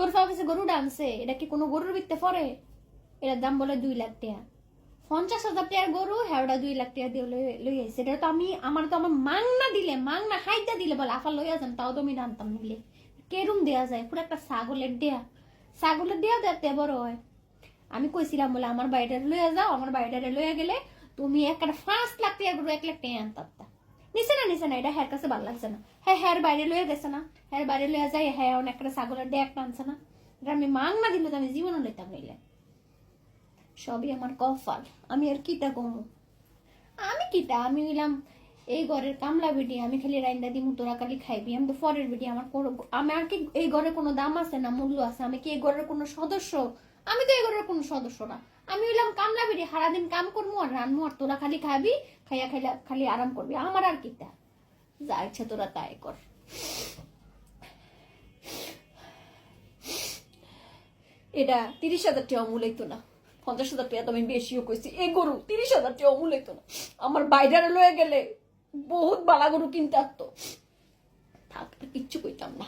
তোর কাছে গরু ডানছে, এটা কি কোনো গরুর ভিত্তে পরে? এটার দাম বলে 2 লাখ টাকা। 50,000 টাকার গরু, হ্যাঁ 2 লাখ টাকা দিয়ে লই আইছে। এটা তো আমার মাংনা দিলে, মাংনা হাইটা দিলে বলে আফা লইয়া যান, তাও তো আমি জানতাম নিলে কেরম দেয়া যায়। পুরো একটা ছাগলের দেয়া দেখতে বড় হয়। আমি কইছিলাম বলে আমার বাড়িটারে লইয়া যাও, আমার বাড়িটারে লইয়া গেলে তুমি একটা 5 লাখ টাকা গরু 1 লাখ টাকা আনতা। নিছে না, এটা হ্যার কাছে ভালো লাগছে না। হ্যার বাইরে লইয়া গেছে না, হ্যার বাইরে লইয়া যাই, হ্যাঁ অনেক একটা ছাগলের ডেয়া একটা আনছে না। এটা আমি মাংনা দিলে তো আমি জীবনও লইতাম নিলে। সবই আমার কপাল, আমি আর কিটা কমু। আমি হইলাম এই ঘরের কামলা বেটি, আমি খালি রাইন্দা দিমু, তোরা খালি খাইবি। আমি তো পরের বেটি, আমার কি এই ঘরে কোনো দাম আছে না মূল্য আছে? আমি কি এই ঘরের কোনো সদস্য? আমি তো এই ঘরের কোনো সদস্য না। আমি হইলাম কামলা বেটি, সারাদিন কাম করবো আর রানবো, আর তোরা খালি খাবি, খাইয়া খালি আরাম করবি। আমার আর কিটা, যা ইচ্ছা তোরা তাই কর। এটা 30,000 টাকা মূল্য না, 50,000 টাকা তো আমি বেশিও কইছি। এই গরু 30,000 টাকা মূল্য না। আমার বাইরে লয়ে গেলে বহুত বালা গরু কিনতে আসতো। থাক, কিচ্ছু কইতাম না।